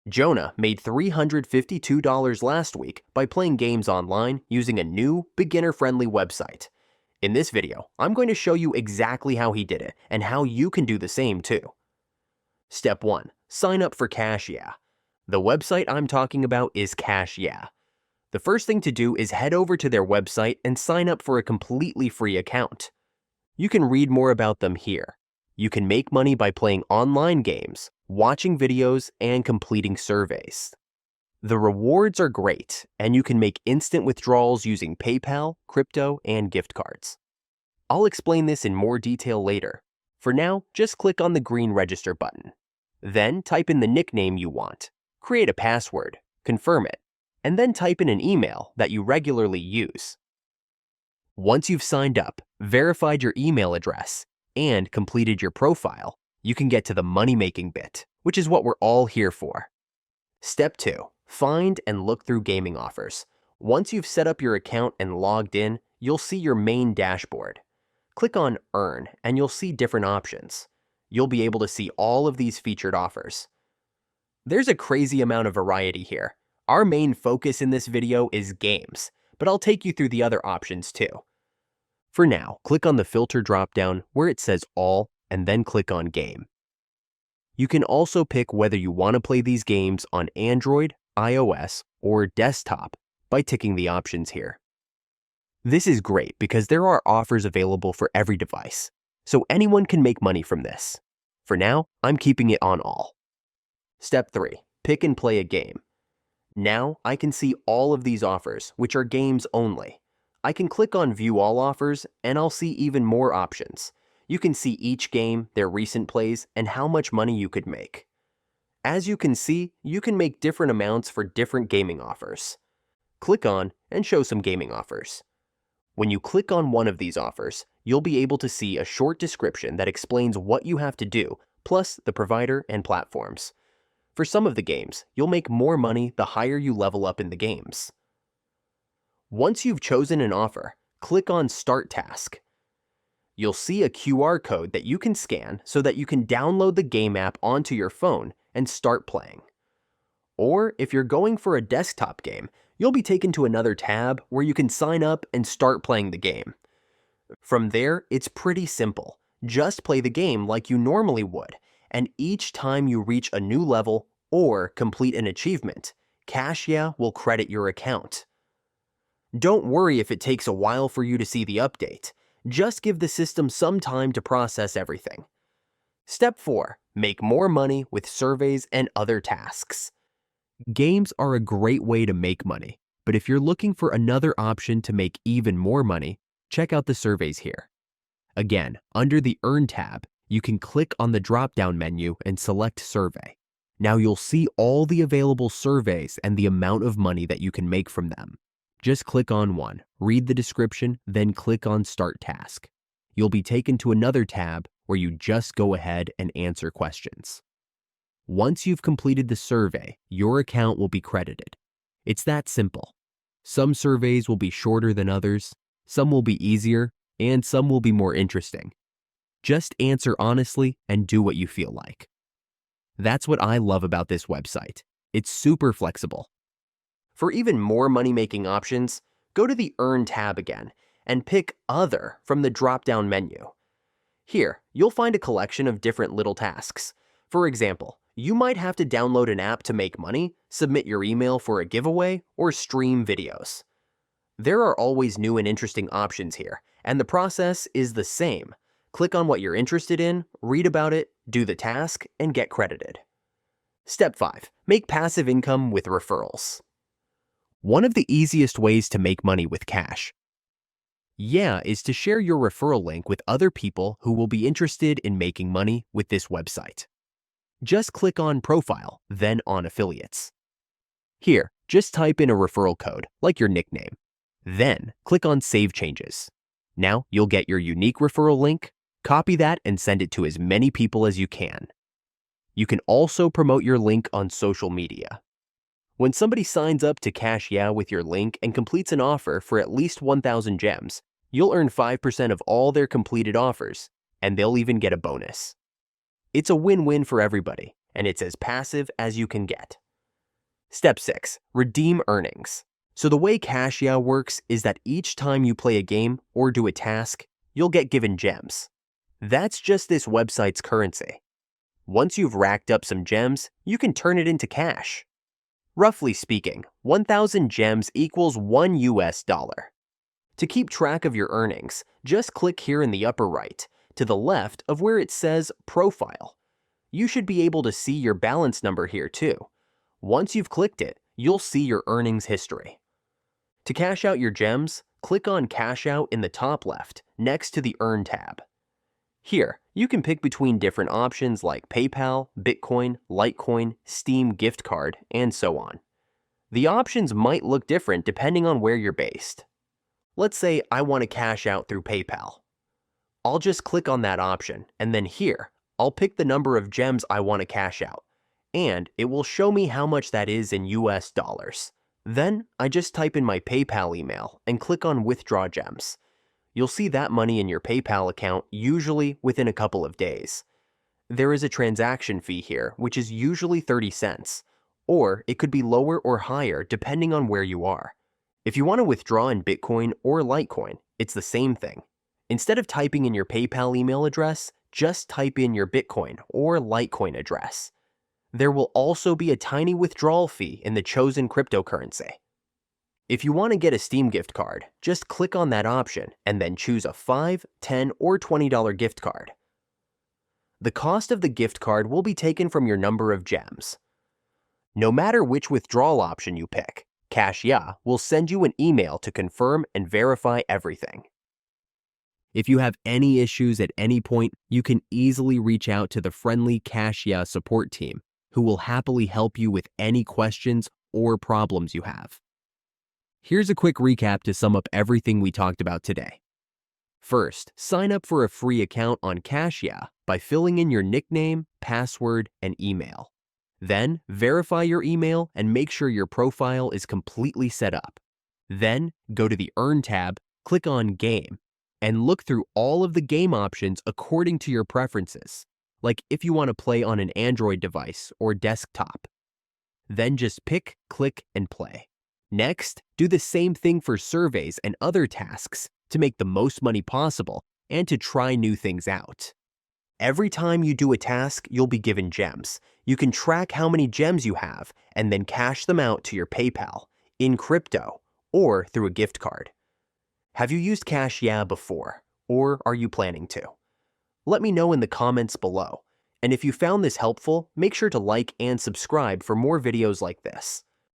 Jonah made $352 last week by playing games online using a new, beginner-friendly website. In this video, I'm going to show you exactly how he did it and how you can do the same too. Step 1. Sign up for CashYeah. The website I'm talking about is CashYeah. The first thing to do is head over to their website and sign up for a completely free account. You can read more about them here. You can make money by playing online games, watching videos, and completing surveys. The rewards are great, and you can make instant withdrawals using PayPal, crypto, and gift cards. I'll explain this in more detail later. For now, just click on the green register button. Then type in the nickname you want, create a password, confirm it, and then type in an email that you regularly use. Once you've signed up, verified your email address, and completed your profile, you can get to the money-making bit, which is what we're all here for. Step 2. Find and look through gaming offers. Once you've set up your account and logged in, you'll see your main dashboard. Click on Earn and you'll see different options. You'll be able to see all of these featured offers. There's a crazy amount of variety here. Our main focus in this video is games, but I'll take you through the other options too. For now, click on the filter dropdown where it says All and then click on Game. You can also pick whether you want to play these games on Android, iOS, or desktop by ticking the options here. This is great because there are offers available for every device, so anyone can make money from this. For now, I'm keeping it on All. Step 3. Pick and play a game. Now I can see all of these offers, which are games only. I can click on View All Offers and I'll see even more options. You can see each game, their recent plays, and how much money you could make. As you can see, you can make different amounts for different gaming offers. Click on and show some gaming offers. When you click on one of these offers, you'll be able to see a short description that explains what you have to do, plus the provider and platforms. For some of the games, you'll make more money the higher you level up in the games. Once you've chosen an offer, click on Start Task. You'll see a QR code that you can scan so that you can download the game app onto your phone and start playing. Or if you're going for a desktop game, you'll be taken to another tab where you can sign up and start playing the game. From there, it's pretty simple. Just play the game like you normally would, and each time you reach a new level or complete an achievement, CashYeah will credit your account. Don't worry if it takes a while for you to see the update. Just give the system some time to process everything. Step 4. Make more money with surveys and other tasks. Games are a great way to make money, but if you're looking for another option to make even more money, check out the surveys here. Again, under the Earn tab, you can click on the drop-down menu and select Survey. Now you'll see all the available surveys and the amount of money that you can make from them. Just click on one, read the description, then click on Start Task. You'll be taken to another tab where you just go ahead and answer questions. Once you've completed the survey, your account will be credited. It's that simple. Some surveys will be shorter than others, some will be easier, and some will be more interesting. Just answer honestly and do what you feel like. That's what I love about this website. It's super flexible. For even more money-making options, go to the Earn tab again and pick Other from the drop-down menu. Here, you'll find a collection of different little tasks. For example, you might have to download an app to make money, submit your email for a giveaway, or stream videos. There are always new and interesting options here, and the process is the same. Click on what you're interested in, read about it, do the task, and get credited. Step 5. Make passive income with referrals. One of the easiest ways to make money with CashYeah is to share your referral link with other people who will be interested in making money with this website. Just click on Profile, then on Affiliates. Here, just type in a referral code, like your nickname. Then, click on Save Changes. Now, you'll get your unique referral link, copy that and send it to as many people as you can. You can also promote your link on social media. When somebody signs up to CashYeah with your link and completes an offer for at least 1,000 gems, you'll earn 5% of all their completed offers, and they'll even get a bonus. It's a win-win for everybody, and it's as passive as you can get. Step 6. Redeem earnings. So the way CashYeah works is that each time you play a game or do a task, you'll get given gems. That's just this website's currency. Once you've racked up some gems, you can turn it into cash. Roughly speaking, 1,000 gems equals $1. To keep track of your earnings, just click here in the upper right, to the left of where it says Profile. You should be able to see your balance number here too. Once you've clicked it, you'll see your earnings history. To cash out your gems, click on Cash Out in the top left, next to the Earn tab. Here, you can pick between different options like PayPal, Bitcoin, Litecoin, Steam gift card, and so on. The options might look different depending on where you're based. Let's say I want to cash out through PayPal. I'll just click on that option, and then here, I'll pick the number of gems I want to cash out, and it will show me how much that is in US dollars. Then, I just type in my PayPal email and click on Withdraw Gems. You'll see that money in your PayPal account usually within a couple of days. There is a transaction fee here, which is usually 30 cents, or it could be lower or higher depending on where you are. If you want to withdraw in Bitcoin or Litecoin, it's the same thing. Instead of typing in your PayPal email address, just type in your Bitcoin or Litecoin address. There will also be a tiny withdrawal fee in the chosen cryptocurrency. If you want to get a Steam gift card, just click on that option and then choose a $5, $10, or $20 gift card. The cost of the gift card will be taken from your number of gems. No matter which withdrawal option you pick, CashYeah will send you an email to confirm and verify everything. If you have any issues at any point, you can easily reach out to the friendly CashYeah support team, who will happily help you with any questions or problems you have. Here's a quick recap to sum up everything we talked about today. First, sign up for a free account on CashYeah by filling in your nickname, password, and email. Then, verify your email and make sure your profile is completely set up. Then, go to the Earn tab, click on Game, and look through all of the game options according to your preferences, like if you want to play on an Android device or desktop. Then just pick, click, and play. Next, do the same thing for surveys and other tasks to make the most money possible and to try new things out. Every time you do a task, you'll be given gems. You can track how many gems you have and then cash them out to your PayPal, in crypto, or through a gift card. Have you used CashYeah before, or are you planning to? Let me know in the comments below. And if you found this helpful, make sure to like and subscribe for more videos like this.